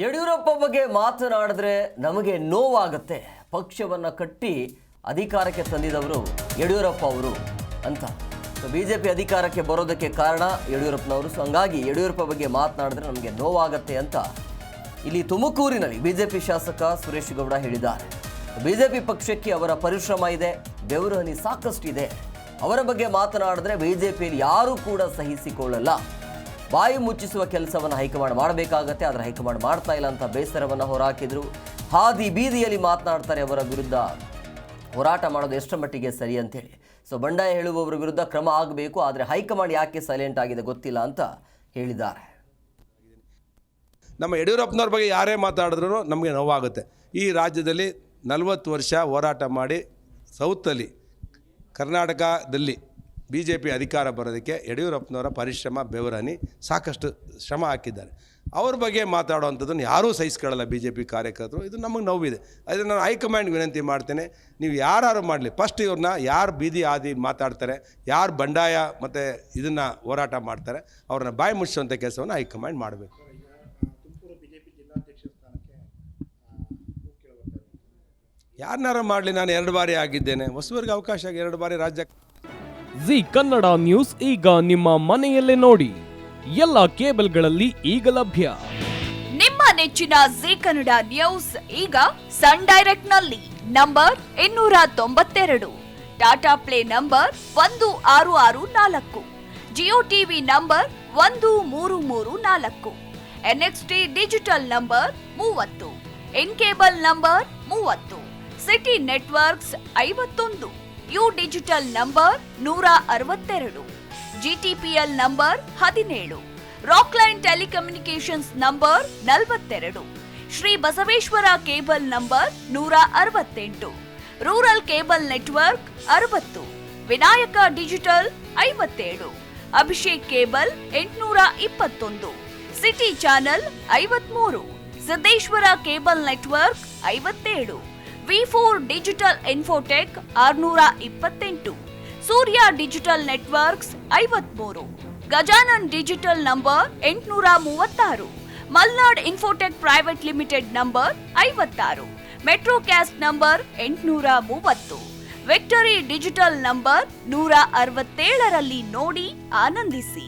ಯಡಿಯೂರಪ್ಪ ಬಗ್ಗೆ ಮಾತನಾಡಿದ್ರೆ ನಮಗೆ ನೋವಾಗುತ್ತೆ. ಪಕ್ಷವನ್ನು ಕಟ್ಟಿ ಅಧಿಕಾರಕ್ಕೆ ತಂದಿದವರು ಯಡಿಯೂರಪ್ಪ ಅವರು ಅಂತ. ಬಿಜೆಪಿ ಅಧಿಕಾರಕ್ಕೆ ಬರೋದಕ್ಕೆ ಕಾರಣ ಯಡಿಯೂರಪ್ಪನವರು. ಸೊ ಹಂಗಾಗಿ ಯಡಿಯೂರಪ್ಪ ಬಗ್ಗೆ ಮಾತನಾಡಿದ್ರೆ ನಮಗೆ ನೋವಾಗುತ್ತೆ ಅಂತ ಇಲ್ಲಿ ತುಮಕೂರಿನಲ್ಲಿ ಬಿಜೆಪಿ ಶಾಸಕ ಸುರೇಶ್ ಗೌಡ ಹೇಳಿದ್ದಾರೆ. ಬಿಜೆಪಿ ಪಕ್ಷಕ್ಕೆ ಅವರ ಪರಿಶ್ರಮ ಇದೆ, ಬೆವರು ಹನಿ ಸಾಕಷ್ಟು ಇದೆ. ಅವರ ಬಗ್ಗೆ ಮಾತನಾಡಿದ್ರೆ ಬಿಜೆಪಿಯಲ್ಲಿ ಯಾರೂ ಕೂಡ ಸಹಿಸಿಕೊಳ್ಳಲ್ಲ. ಬಾಯಿ ಮುಚ್ಚಿಸುವ ಕೆಲಸವನ್ನು ಹೈಕಮಾಂಡ್ ಮಾಡಬೇಕಾಗತ್ತೆ, ಆದರೆ ಹೈಕಮಾಂಡ್ ಮಾಡ್ತಾ ಇಲ್ಲ ಅಂತ ಬೇಸರವನ್ನು ಹೊರಹಾಕಿದ್ರು. ಹಾದಿ ಬೀದಿಯಲ್ಲಿ ಮಾತನಾಡ್ತಾರೆ, ಅವರ ವಿರುದ್ಧ ಹೋರಾಟ ಮಾಡೋದು ಎಷ್ಟರ ಮಟ್ಟಿಗೆ ಸರಿ ಅಂತೇಳಿ. ಸೊ ಬಂಡಾಯ ಹೇಳುವವರ ವಿರುದ್ಧ ಕ್ರಮ ಆಗಬೇಕು, ಆದರೆ ಹೈಕಮಾಂಡ್ ಯಾಕೆ ಸೈಲೆಂಟ್ ಆಗಿದೆ ಗೊತ್ತಿಲ್ಲ ಅಂತ ಹೇಳಿದ್ದಾರೆ. ನಮ್ಮ ಯಡಿಯೂರಪ್ಪನವ್ರ ಬಗ್ಗೆ ಯಾರೇ ಮಾತಾಡಿದ್ರೂ ನಮಗೆ ನೋವಾಗುತ್ತೆ. ಈ ರಾಜ್ಯದಲ್ಲಿ 40 ವರ್ಷ ಹೋರಾಟ ಮಾಡಿ ಸೌತಲ್ಲಿ ಕರ್ನಾಟಕದಲ್ಲಿ BJP ಅಧಿಕಾರ ಬರೋದಕ್ಕೆ ಯಡಿಯೂರಪ್ಪನವರ ಪರಿಶ್ರಮ, ಬೆವರನಿ ಸಾಕಷ್ಟು ಶ್ರಮ ಹಾಕಿದ್ದಾರೆ. ಅವ್ರ ಬಗ್ಗೆ ಮಾತಾಡೋವಂಥದ್ದನ್ನು ಯಾರೂ ಸಹಿಸ್ಕೊಳ್ಳಲ್ಲ BJP ಕಾರ್ಯಕರ್ತರು. ಇದು ನಮಗೆ ನೋವಿದೆ. ಅದನ್ನು ನಾನು ಹೈಕಮಾಂಡ್ ವಿನಂತಿ ಮಾಡ್ತೇನೆ, ನೀವು ಯಾರು ಮಾಡಲಿ, ಫಸ್ಟ್ ಇವ್ರನ್ನ ಯಾರು ಬೀದಿ ಆದಿ ಮಾತಾಡ್ತಾರೆ, ಯಾರು ಬಂಡಾಯ ಮತ್ತು ಇದನ್ನು ಹೋರಾಟ ಮಾಡ್ತಾರೆ, ಅವ್ರನ್ನ ಬಾಯಿ ಮುಚ್ಚುವಂಥ ಕೆಲಸವನ್ನು ಹೈಕಮಾಂಡ್ ಮಾಡಬೇಕು. ಯಾರನ್ನಾರು ಮಾಡಲಿ, ನಾನು 2 ಬಾರಿ ಆಗಿದ್ದೇನೆ, ಹೊಸಬರಿಗೆ ಅವಕಾಶ ಆಗಿ 2 ಬಾರಿ ರಾಜ್ಯ. ಜಿ ಕನ್ನಡ ನ್ಯೂಸ್ ಈಗ ನಿಮ್ಮ ಮನೆಯಲ್ಲೇ ನೋಡಿ. ಎಲ್ಲ ಕೇಬಲ್ಗಳಲ್ಲಿ ಈಗ ಲಭ್ಯ. ನಿಮ್ಮ ನೆಚ್ಚಿನ ಜಿ ಕನ್ನಡ ನ್ಯೂಸ್ ಈಗ ಸನ್ ಡೈರೆಕ್ಟ್ ನಲ್ಲಿ number 292, Tata play number 1664, Jio TV number 1334, NXT digital number 30, in cable number 30, city networks 51, U digital number 162, GTPL number 17, Rockline telecommunications number 42, Shri Basaveshwara cable number 168, rural cable network 60, Vinayaka digital 57, Abhishek cable 821, city channel 53, Siddeshwara cable network 57, V4 digital Infotech 628, Surya digital networks 53, Gajanan digital number 836, Malnad Infotech Private Limited number 56, Metrocast number 830, Victory Digital number 167ರಲ್ಲಿ ನೋಡಿ ಆನಂದಿಸಿ.